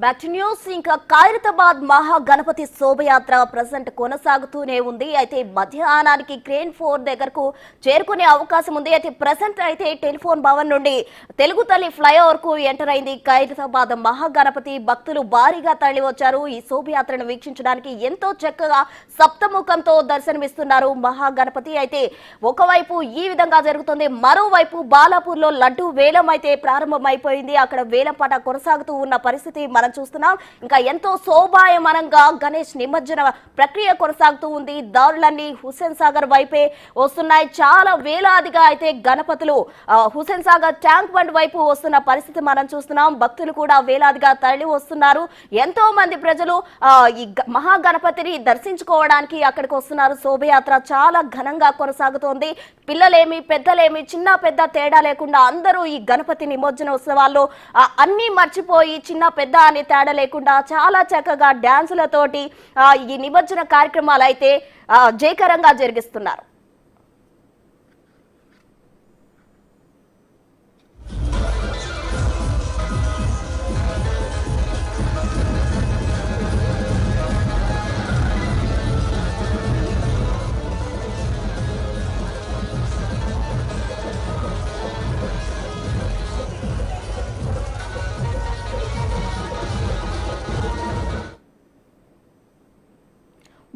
Back to news. ఇంకా ఖైరతాబాద్ మహా Ganapati శోభయాత్ర present కొనసాగుతూనే ఉంది. అయితే మధ్యాహ్నానికి క్రేన్ 4 దగ్గరకు చేరుకునే అవకాశం ఉంది. అయితే ప్రెజెంట్ అయితే టెలిఫోన్ భవన్ నుండి తెలుగు తల్లి ఫ్లైఓవర్ కు ఎంటర్ అయింది ఖైరతాబాద్ మహా గణపతి. భక్తులు భారీగా తరలి వచ్చారు ఈ శోభయాత్రను వీక్షించడానికి. ఎంతో చక్కగా సప్తముఖంతో దర్శనమిస్తున్నారు మహా గణపతి. అయితే ఒకవైపు ఈ విధంగా జరుగుతుంది, మరోవైపు బాలాపూర్ లో లడ్డు వేలం అయితే ప్రారంభమైపోయింది. అక్కడ వేలం పాట కొనసాగుతూ ఉన్న పరిస్థితి మనం చూస్తున్నాం. ఇంకా ఎంతో శోభాయమానంగా గణేష్ నిమజ్జన ప్రక్రియ కొనసాగుతూ ఉంది. దారులన్నీ హుస్సేన్ సాగర్ వైపే వస్తున్నాయి. చాలా వేలాదిగా అయితే గణపతులు హుస్సేన్ సాగర్ ట్యాంక్ బండ్ వైపు వస్తున్న పరిస్థితి మనం చూస్తున్నాం. భక్తులు కూడా వేలాదిగా తరలి వస్తున్నారు. ఎంతో మంది ప్రజలు ఈ మహా గణపతిని దర్శించుకోవడానికి అక్కడికి వస్తున్నారు. శోభయాత్ర చాలా ఘనంగా కొనసాగుతోంది. పిల్లలేమి పెద్దలేమి చిన్న పెద్ద తేడా లేకుండా అందరూ ఈ గణపతి నిమజ్జన ఉత్సవాల్లో అన్ని మర్చిపోయి చిన్న పెద్ద అని తేడా లేకుండా చాలా చక్కగా డాన్సులతోటి ఈ నిమజ్జన కార్యక్రమాలు అయితే జయకరంగా జరిగిస్తున్నారు.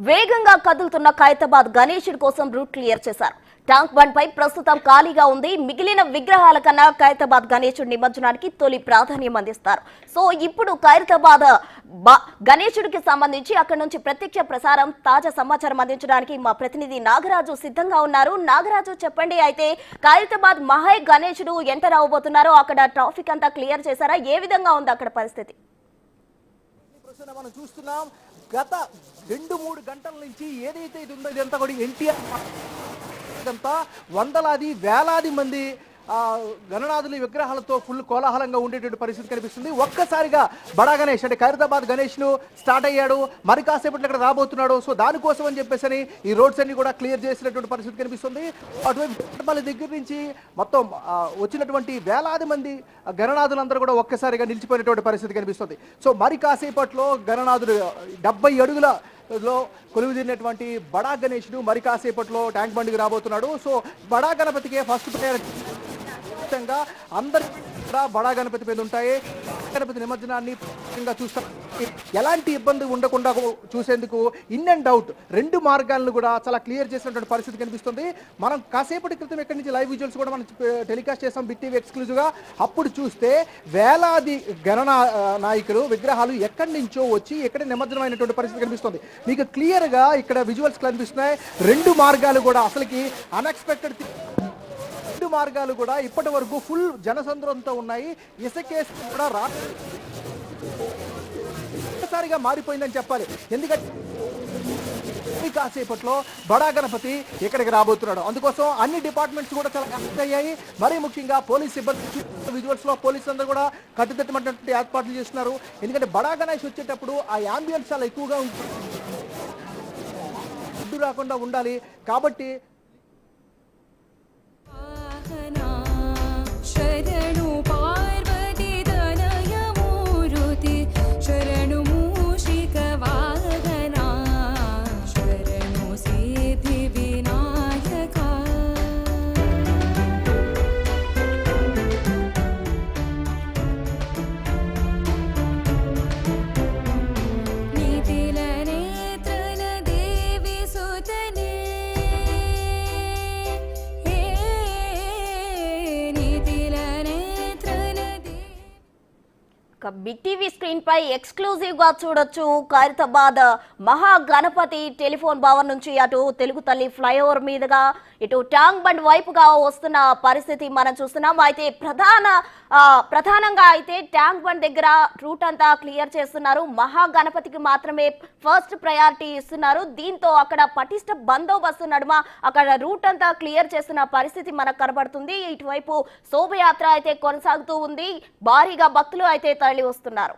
వేగంగా కదులుతున్న ఖైరతాబాద్ గణేశుడి కోసం రూట్ క్లియర్ చేశారు. ట్యాంక్ బండ్ పై ప్రస్తుతం ఖాళీగా ఉంది. మిగిలిన విగ్రహాల కన్నా ఖైరతాబాద్ గణేశుడి నిమజ్జనానికి తొలి ప్రాధాన్యం అందిస్తారు. సో ఇప్పుడు ఖైరతాబాద్ గణేశుడికి సంబంధించి అక్కడి నుంచి ప్రత్యక్ష ప్రసారం తాజా సమాచారం అందించడానికి మా ప్రతినిధి నాగరాజు సిద్ధంగా ఉన్నారు. నాగరాజు, చెప్పండి, అయితే ఖైరతాబాద్ మహా గణేశుడు ఎంటర్ అవబోతున్నారో అక్కడ ట్రాఫిక్ అంతా క్లియర్ చేశారా? ఏ విధంగా ఉంది అక్కడ పరిస్థితి? మనం చూస్తున్నాం, గత 2-3 గంటల నుంచి ఏదైతే ఇది ఉందో ఇదంతా కూడా ఎన్టీఆర్ ఇదంతా వందలాది వేలాది మంది గణనాథుల విగ్రహాలతో ఫుల్ కోలాహలంగా ఉండేటువంటి పరిస్థితి కనిపిస్తుంది. ఒక్కసారిగా బడా గణేష్ అంటే ఖైరతాబాద్ గణేష్ ను స్టార్ట్ అయ్యాడు. మరి కాసేపట్లో ఇక్కడ రాబోతున్నాడు. సో దానికోసం అని చెప్పేసి ఈ రోడ్స్ అన్ని కూడా క్లియర్ చేసినటువంటి పరిస్థితి కనిపిస్తుంది. అటువైపు దగ్గర నుంచి మొత్తం వచ్చినటువంటి వేలాది మంది గణనాథులందరూ కూడా ఒక్కసారిగా నిలిచిపోయినటువంటి పరిస్థితి కనిపిస్తుంది. సో మరి కాసేపట్లో గణనాథుడు 70 అడుగుల లో కొలువు తీరినటువంటి బడా గణేష్ను మరి కాసేపట్లో ట్యాంక్ బండికి రాబోతున్నాడు. సో బడా గణపతికే ఫస్ట్ అందరి బడా గణపతి మీద ఉంటాయి. గణపతి నిమజ్జనాన్ని చూస్తారు. ఎలాంటి ఇబ్బంది ఉండకుండా చూసేందుకు ఇన్ అండ్ అవుట్ 2 మార్గాలను కూడా చాలా క్లియర్ చేసినటువంటి పరిస్థితి కనిపిస్తుంది. మనం కాసేపటి క్రితం ఇక్కడి నుంచి లైవ్ విజువల్స్ కూడా మనం టెలికాస్ట్ చేస్తాం బిగ్ టీవీ ఎక్స్క్లూజివ్గా. అప్పుడు చూస్తే వేలాది నాయకులు విగ్రహాలు ఎక్కడి నుంచో వచ్చి ఎక్కడ నిమజ్జనమైనటువంటి పరిస్థితి కనిపిస్తుంది. మీకు క్లియర్గా ఇక్కడ విజువల్స్ కనిపిస్తున్నాయి. 2 మార్గాలు కూడా అసలుకి అన్ఎక్స్పెక్టెడ్ మార్గాలు కూడా ఇప్పటి వరకు ఫుల్ జనసంద్రంతో ఉన్నాయి. ఇసుకేసి కూడా ఒక్కసారిగా మారిపోయిందని చెప్పాలి. ఎందుకంటే కాసేపట్లో బడా గణపతి ఇక్కడికి రాబోతున్నాడు. అందుకోసం అన్ని డిపార్ట్మెంట్స్ కూడా చాలా యాక్టివ్ అయ్యాయి. మరీ ముఖ్యంగా పోలీస్ సిబ్బంది విజువల్స్ లో పోలీసులు అందరూ కూడా కట్టుదిట్టమైనటువంటి ఏర్పాట్లు చేస్తున్నారు. ఎందుకంటే బడా గణేష్ వచ్చేటప్పుడు ఆ యాంబియన్స్ చాలా ఎక్కువగా అడ్డు రాకుండా ఉండాలి. కాబట్టి బిగ్ టీవీ స్క్రీన్ పై ఎక్స్క్లూజివ్ గా చూడొచ్చు. ఖైరతాబాద్ మహా గణపతి టెలిఫోన్ భవన్ నుంచి అటు తెలుగు తల్లి ఫ్లైఓవర్ మీదుగా ఇటు ట్యాంక్ బండ్ వైపుగా వస్తున్న పరిస్థితి మనం చూస్తున్నాం. అయితే ప్రధానంగా అయితే ట్యాంక్ బండ్ దగ్గర రూట్ అంతా క్లియర్ చేస్తున్నారు. మహా గణపతికి మాత్రమే ఫస్ట్ ప్రయారిటీ ఇస్తున్నారు. దీంతో అక్కడ పటిష్ట బందోబస్తు నడుమ అక్కడ రూట్ అంతా క్లియర్ చేస్తున్న పరిస్థితి మనకు కనబడుతుంది. ఇటువైపు శోభయాత్ర అయితే కొనసాగుతూ ఉంది. భారీగా భక్తులు అయితే తరలి వస్తున్నారు.